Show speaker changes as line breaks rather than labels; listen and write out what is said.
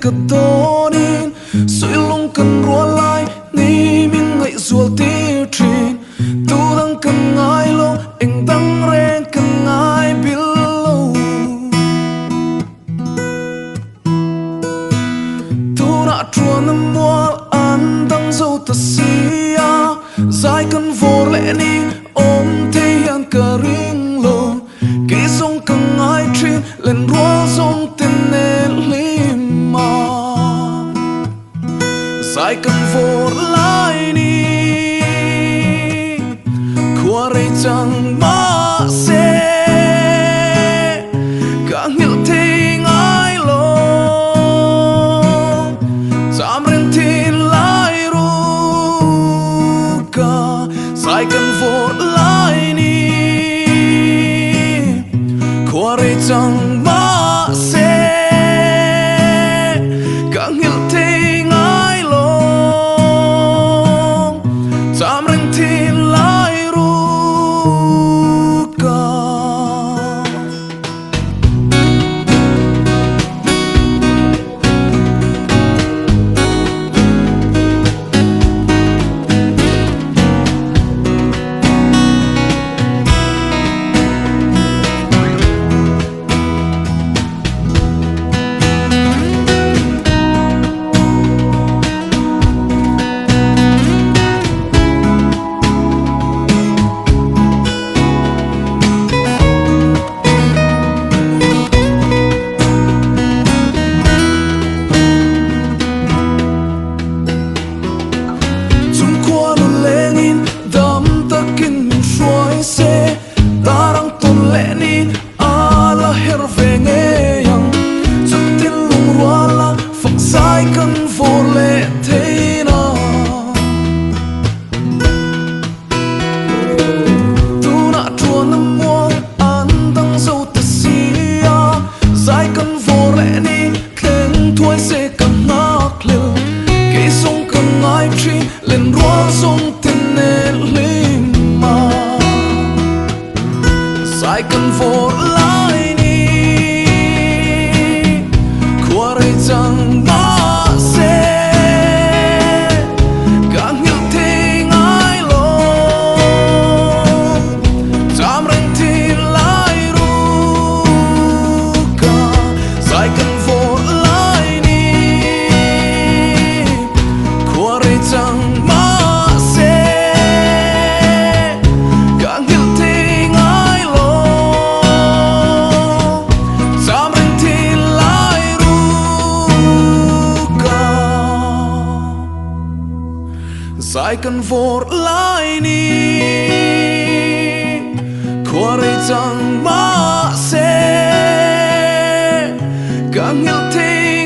Cất tố nín suy lung cần rùa lại ni mình ngậy rùa tiêu trình tu đang cần ai lâu anh đang rèn cần ai biết lâu tu đã chua nằm mua ăn đang dâu ta xia dài cần vô lẽ ni ôm thế hiện cả riêng lâu kỹ sông cần ai trên lên rùa sông tên nên sai cần vô lại ni qua đây chẳng mà sẽ càng hiểu tình ai lo dám lên tin lại ru cả sai cần vô lại ni qua đây chẳng mà sẽ càng hiểu tình sai cần vô lệ thế nào tu đã chua nằm mua ăn tăng dâu ta xia sai cần vô lệ ni khen thôi sẽ cần ngạc liều kỹ sông cần ai chi lên rùa sông tên nè linh mà sai cần vô lại ni qua đây chẳng sai cần vô lại ni qua đây chẳng mà sẽ càng hiểu thế